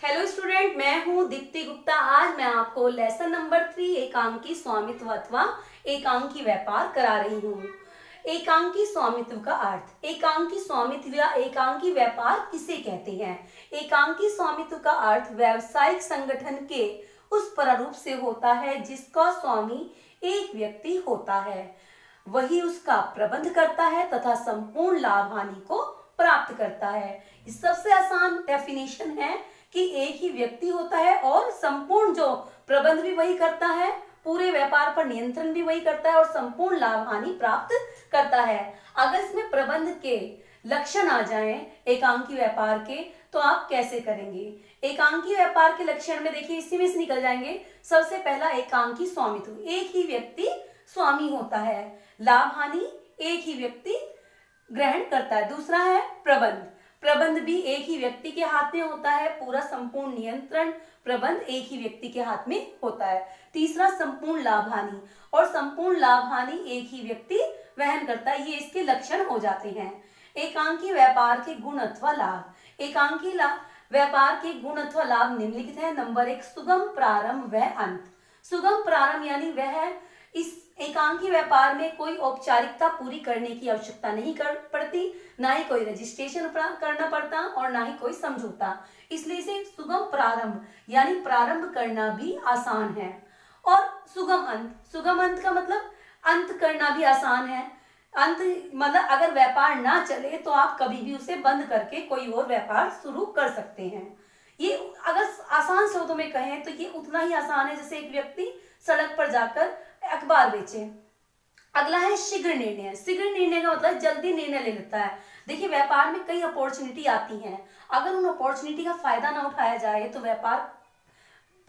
Hello student, मैं हूँ दीप्ति गुप्ता। आज मैं आपको लेसन नंबर 3 एकांकी स्वामित्व अथवा एकांकी व्यापार करा रही हूँ। एकांकी स्वामित्व का अर्थ। एकांकी स्वामित्व या एकांकी व्यापार किसे कहते हैं? एकांकी स्वामित्व का अर्थ व्यावसायिक संगठन के उस प्रारूप से होता है जिसका स्वामी एक व्यक्ति होता है, वही उसका प्रबंध करता है तथा संपूर्ण लाभ हानि को प्राप्त करता है। इस सबसे आसान डेफिनेशन है कि एक ही व्यक्ति होता है और संपूर्ण जो प्रबंध भी वही करता है, पूरे व्यापार पर नियंत्रण भी वही करता है और संपूर्ण लाभ हानि प्राप्त करता है। अगर इसमें प्रबंध के लक्षण आ जाएं एकांकी व्यापार के, तो आप कैसे करेंगे? एकांकी व्यापार के लक्षण में देखिए, इसी में से निकल जाएंगे। सबसे पहला एकांकी स्वामित्व, एक ही व्यक्ति स्वामी होता है। लाभ हानि एक ही व्यक्ति ग्रहण करता है। दूसरा है प्रबंध, प्रबंध भी एक ही व्यक्ति के हाथ में होता है। पूरा संपूर्ण नियंत्रण प्रबंध एक ही व्यक्ति के हाथ में होता है। तीसरा संपूर्ण लाभ हानि, और संपूर्ण लाभ हानि एक ही व्यक्ति वहन करता है। ये इसके लक्षण हो जाते हैं। एकांकी व्यापार के गुण अथवा लाभ। एकांकी व्यापार के गुण अथवा लाभ निम्नलिखित है। नंबर 1, सुगम प्रारंभ व अंत। सुगम प्रारंभ यानी वह इस एकांकी व्यापार में कोई औपचारिकता पूरी करने की आवश्यकता नहीं पड़ती, ना ही कोई रजिस्ट्रेशन करना पड़ता और ना ही कोई समझौता। इसलिए इसे सुगम प्रारंभ यानी प्रारंभ करना भी आसान है। और सुगम अंत, सुगम अंत का मतलब अंत करना भी आसान है। अंत मतलब अगर व्यापार ना चले तो आप कभी भी उसे बंद करके कोई और व्यापार शुरू कर सकते हैं। ये अगर आसान शब्दों में कहें तो ये उतना ही आसान है जैसे एक व्यक्ति सड़क पर जाकर अखबार बेचे। अगला है शीघ्र निर्णय। शीघ्र निर्णय का मतलब जल्दी निर्णय ले लेता है। देखिए, व्यापार में कई अपॉर्चुनिटी आती हैं, अगर उन अपॉर्चुनिटी का फायदा ना उठाया जाए तो व्यापार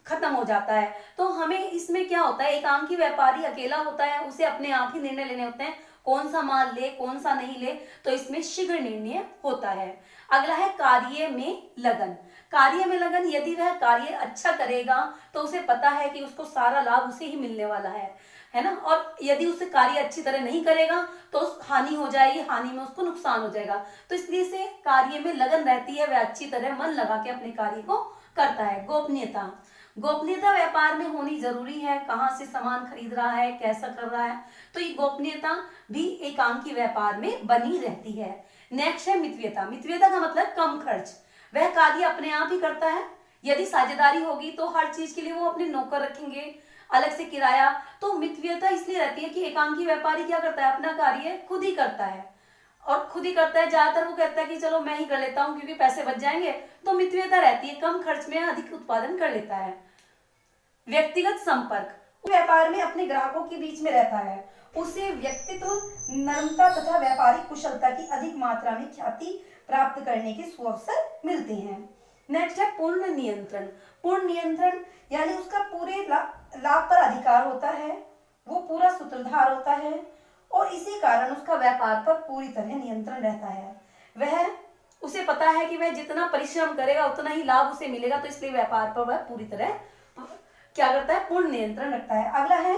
खत्म हो जाता है। तो हमें इसमें क्या होता है, एकांकी व्यापारी अकेला होता है, उसे अपने आप ही निर्णय लेने होते हैं, कौन सा माल ले कौन सा नहीं ले, तो इसमें शीघ्र निर्णय होता है। अगला है कार्य में लगन। कार्य में लगन, यदि वह कार्य अच्छा करेगा तो उसे पता है कि उसको सारा लाभ उसे ही मिलने वाला है ना। और यदि उसे कार्य अच्छी तरह नहीं करेगा तो हानि हो जाएगी, हानि में उसको नुकसान हो जाएगा। तो इसलिए से कार्य में लगन रहती है, वह अच्छी तरह मन लगा के अपने कार्य को करता है। गोपनीयता। गोपनीयता व्यापार में होनी जरूरी है। कहाँ से सामान खरीद रहा है, कैसा कर रहा है, तो ये गोपनीयता भी एकांकी व्यापार में बनी रहती है। नेक्स्ट है मितव्ययता। मितव्ययता का मतलब कम खर्च, वह कार्य अपने आप ही करता है। यदि साझेदारी होगी तो हर चीज के लिए वो अपने नौकर रखेंगे, अलग से किराया। तो मितव्ययता इसलिए रहती है कि एकांकी व्यापारी क्या करता है, अपना कार्य खुद ही करता है और खुद ही करता है। ज्यादातर वो कहता है कि चलो मैं ही कर लेता हूँ क्योंकि पैसे बच जाएंगे, तो मितव्ययता रहती है, कम खर्च में अधिक उत्पादन कर लेता है। व्यक्तिगत संपर्क, व्यापार में अपने ग्राहकों के बीच में रहता है, उसे व्यक्तित्व, नम्रता तथा व्यापारिक कुशलता की अधिक मात्रा में ख्याति प्राप्त करने के सुअवसर मिलते हैं। नेक्स्ट है पूर्ण नियंत्रण। पूर्ण नियंत्रण यानी उसका पूरे लाभ पर अधिकार होता है, वो पूरा सूत्रधार होता है और इसी कारण उसका व्यापार पर पूरी तरह नियंत्रण रहता है। वह उसे पता है कि वह जितना परिश्रम करेगा उतना ही लाभ उसे मिलेगा, तो इसलिए व्यापार पर वह पूरी तरह क्या करता है, पूर्ण नियंत्रण रखता है। अगला है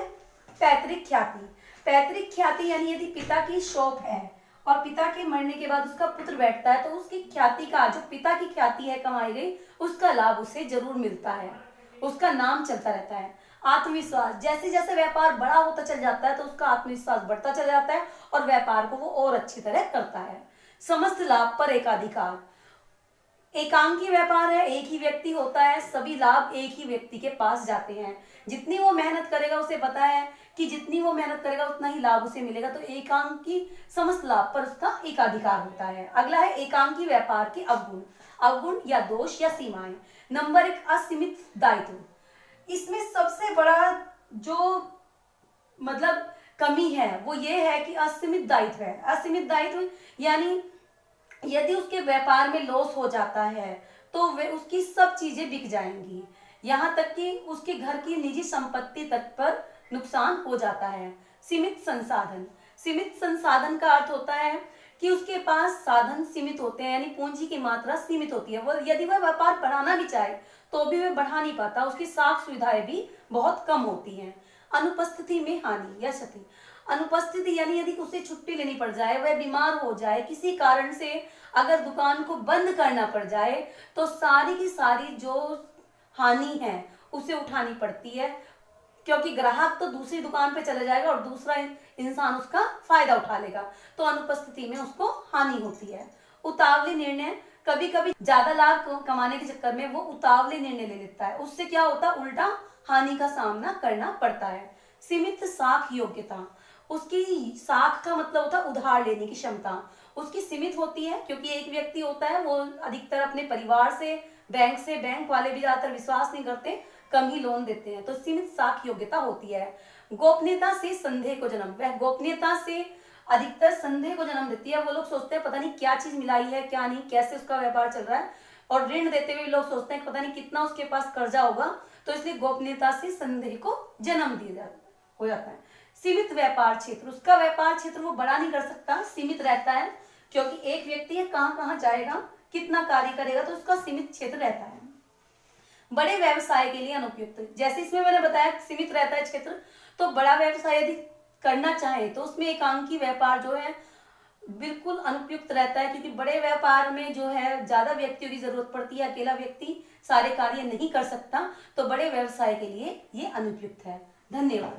पैतृक ख्याति। पैतृक ख्याति यानी यदि पिता की शॉप है और पिता के मरने के बाद उसका पुत्र बैठता है तो उसकी ख्याति का, जो पिता की ख्याति है कमाई गई, उसका लाभ उसे जरूर मिलता है, उसका नाम चलता रहता है। आत्मविश्वास, जैसे जैसे व्यापार बड़ा होता चल जाता है तो उसका आत्मविश्वास बढ़ता चल जाता है और व्यापार को वो और अच्छी तरह करता है। समस्त लाभ पर एकाधिकार। एकांकी व्यापार है, एक ही व्यक्ति होता है, सभी लाभ एक ही व्यक्ति के पास जाते हैं। जितनी वो मेहनत करेगा उसे पता है कि जितनी वो मेहनत करेगा उतना ही लाभ उसे मिलेगा, तो एकांकी समस्त लाभ पर उसका एकाधिकार होता है। अगला है एकांकी व्यापार के अवगुण। अवगुण या दोष या सीमाएं। नंबर 1, असीमित दायित्व। इसमें सबसे बड़ा जो मतलब कमी है वो ये है कि असीमित दायित्व है। असीमित दायित्व यानी यदि उसके व्यापार में लॉस हो जाता है तो वे उसकी सब चीजें बिक जाएंगी, यहाँ तक कि उसके घर की निजी संपत्ति तक पर नुकसान हो जाता है। सीमित संसाधन। सीमित संसाधन का अर्थ होता है कि उसके पास साधन सीमित होते हैं, यानी पूंजी की मात्रा सीमित होती है। वो यदि वह व्यापार बढ़ाना भी चाहे तो भी वह बढ़ा नहीं पाता, उसकी साख सुविधाएं भी बहुत कम होती हैं। अनुपस्थिति में हानि या क्षति। अनुपस्थिति यानी यदि उसे छुट्टी लेनी पड़ जाए, वह बीमार हो जाए, किसी कारण से अगर दुकान को बंद करना पड़ जाए, तो सारी की सारी जो हानि है उसे उठानी पड़ती है, क्योंकि ग्राहक तो दूसरी दुकान पे चला जाएगा और दूसरा इंसान उसका फायदा उठा लेगा, तो अनुपस्थिति में उसको हानि होती है। उतावली निर्णय, कभी कभी ज्यादा लाभ कमाने के चक्कर में वो उतावली निर्णय ले लेता है, उससे क्या होता है, उल्टा हानि का सामना करना पड़ता है। सीमित साख योग्यता, उसकी साख का मतलब होता है उधार लेने की क्षमता, उसकी सीमित होती है, क्योंकि एक व्यक्ति होता है वो अधिकतर अपने परिवार से, बैंक वाले भी ज्यादातर विश्वास नहीं करते, कम ही लोन देते हैं, तो सीमित साख योग्यता होती है। गोपनीयता से संदेह को जन्म, वह गोपनीयता से अधिकतर संदेह को जन्म देती है। वो लोग सोचते हैं पता नहीं क्या चीज मिलाई है, क्या नहीं, कैसे उसका व्यापार चल रहा है, और ऋण देते हुए लोग सोचते हैं पता नहीं कितना उसके पास कर्जा होगा, तो इसलिए गोपनीयता से संदेह को जन्म दिया हो जाता है। सीमित व्यापार क्षेत्र, उसका व्यापार क्षेत्र वो बड़ा नहीं कर सकता, सीमित रहता है, क्योंकि एक व्यक्ति है, कहाँ कहाँ जाएगा, कितना कार्य करेगा, तो उसका सीमित क्षेत्र रहता है। बड़े व्यवसाय के लिए अनुपयुक्त, जैसे इसमें मैंने बताया सीमित रहता है क्षेत्र, तो बड़ा व्यवसाय यदि करना चाहे तो उसमें एकांकी व्यापार जो है बिल्कुल अनुपयुक्त रहता है, क्योंकि बड़े व्यापार में जो है ज्यादा व्यक्तियों की जरूरत पड़ती है, अकेला व्यक्ति सारे कार्य नहीं कर सकता, तो बड़े व्यवसाय के लिए ये अनुपयुक्त है। धन्यवाद।